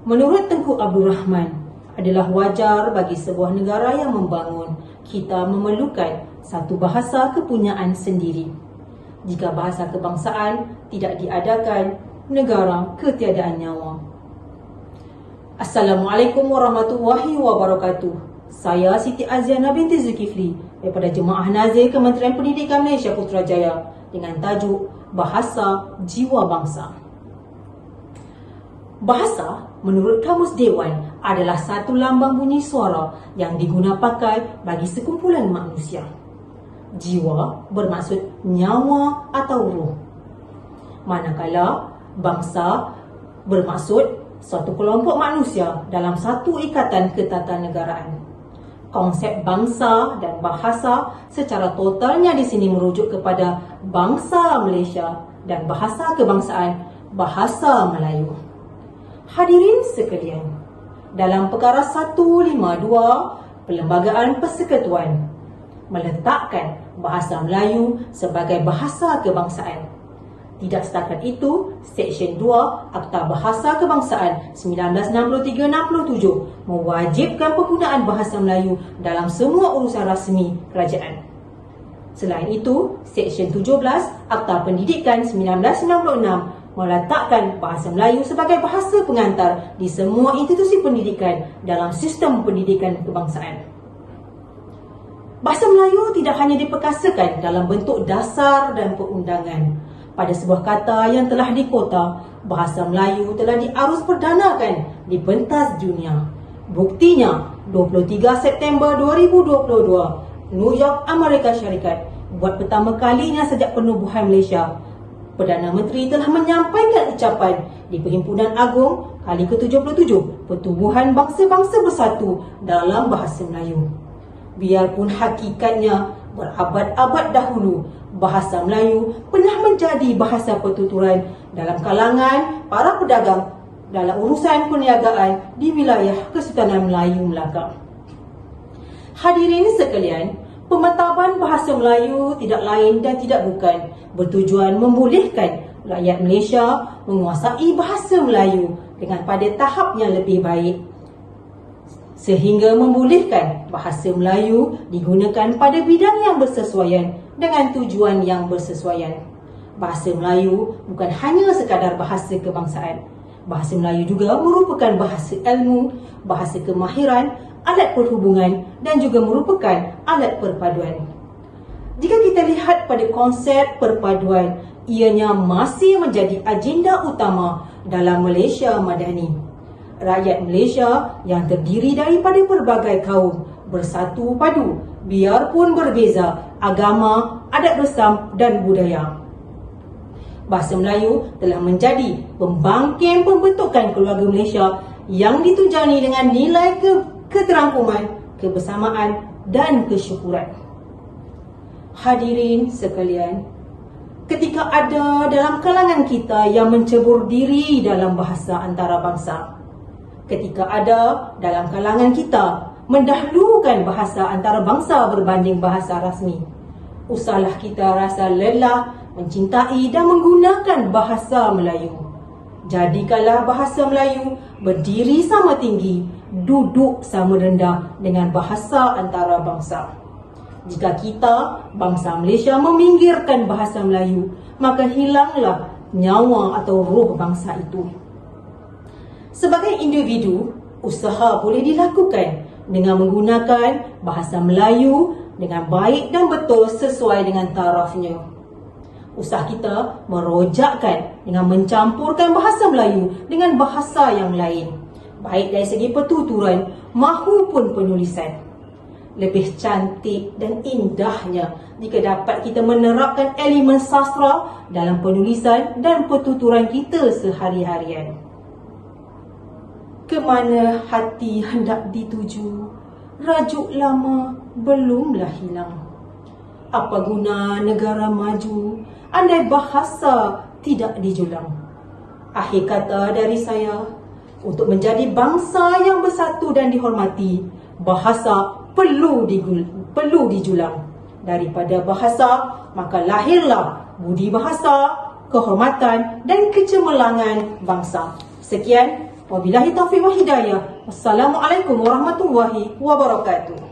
Menurut Tengku Abdul Rahman, adalah wajar bagi sebuah negara yang membangun kita memerlukan satu bahasa kepunyaan sendiri. Jika bahasa kebangsaan tidak diadakan, negara ketiadaan nyawa. Assalamualaikum warahmatullahi wabarakatuh. Saya Siti Aziana binti Zulkifli daripada Jemaah Nazir Kementerian Pendidikan Malaysia Putrajaya dengan tajuk Bahasa Jiwa Bangsa. Bahasa, menurut Kamus Dewan, adalah satu lambang bunyi suara yang diguna pakai bagi sekumpulan manusia. Jiwa bermaksud nyawa atau roh. Manakala bangsa bermaksud suatu kelompok manusia dalam satu ikatan ketatanegaraan. Konsep bangsa dan bahasa secara totalnya di sini merujuk kepada bangsa Malaysia dan bahasa kebangsaan bahasa Melayu. Hadirin sekalian, dalam perkara 152 Perlembagaan Persekutuan meletakkan bahasa Melayu sebagai bahasa kebangsaan. Tidak setakat itu, Seksyen 2 Akta Bahasa Kebangsaan 1963-67 mewajibkan penggunaan bahasa Melayu dalam semua urusan rasmi kerajaan. Selain itu, Seksyen 17 Akta Pendidikan 1996 meletakkan bahasa Melayu sebagai bahasa pengantar di semua institusi pendidikan dalam sistem pendidikan kebangsaan. Bahasa Melayu tidak hanya diperkasakan dalam bentuk dasar dan perundangan. Pada sebuah kata yang telah dikota, bahasa Melayu telah diarus perdanakan di pentas dunia. Buktinya, 23 September 2022, New York, Amerika Syarikat, buat pertama kalinya sejak penubuhan Malaysia, Perdana Menteri telah menyampaikan ucapan di Perhimpunan Agung kali ke-77 Pertubuhan Bangsa-Bangsa Bersatu dalam bahasa Melayu. Biarpun hakikatnya berabad-abad dahulu, bahasa Melayu pernah menjadi bahasa pertuturan dalam kalangan para pedagang dalam urusan perniagaan di wilayah Kesultanan Melayu Melaka. Hadirin sekalian, pemetaban bahasa Melayu tidak lain dan tidak bukan bertujuan membolehkan rakyat Malaysia menguasai bahasa Melayu dengan pada tahap yang lebih baik, sehingga membolehkan bahasa Melayu digunakan pada bidang yang bersesuaian dengan tujuan yang bersesuaian. Bahasa Melayu bukan hanya sekadar bahasa kebangsaan. Bahasa Melayu juga merupakan bahasa ilmu, bahasa kemahiran, alat perhubungan dan juga merupakan alat perpaduan. Jika kita lihat pada konsep perpaduan, ianya masih menjadi agenda utama dalam Malaysia Madani. Rakyat Malaysia yang terdiri daripada pelbagai kaum bersatu padu, biarpun berbeza agama, adat resam dan budaya. Bahasa Melayu telah menjadi pembangkit pembentukan keluarga Malaysia yang ditunjangi dengan nilai keterangkuman, kebersamaan dan kesyukuran. Hadirin sekalian, ketika ada dalam kalangan kita yang mencebur diri dalam bahasa antarabangsa, ketika ada dalam kalangan kita mendahulukan bahasa antarabangsa berbanding bahasa rasmi, usahlah kita rasa lelah mencintai dan menggunakan bahasa Melayu. Jadikanlah bahasa Melayu berdiri sama tinggi, duduk sama rendah dengan bahasa antarabangsa. Jika kita, bangsa Malaysia, meminggirkan bahasa Melayu, maka hilanglah nyawa atau roh bangsa itu. Sebagai individu, usaha boleh dilakukan dengan menggunakan bahasa Melayu dengan baik dan betul sesuai dengan tarafnya. Usaha kita merojakkan dengan mencampurkan bahasa Melayu dengan bahasa yang lain, baik dari segi pertuturan maupun penulisan. Lebih cantik dan indahnya jika dapat kita menerapkan elemen sastra dalam penulisan dan pertuturan kita sehari-harian. Kemana hati hendak dituju, rajuk lama belumlah hilang. Apa guna negara maju andai bahasa tidak dijulang? Akhir kata dari saya, untuk menjadi bangsa yang bersatu dan dihormati, bahasa perlu dijulang. Daripada bahasa, maka lahirlah budi bahasa, kehormatan dan kecemerlangan bangsa. Sekian. Wabillahi taufiq wa hidayah. Wassalamualaikum warahmatullahi wabarakatuh.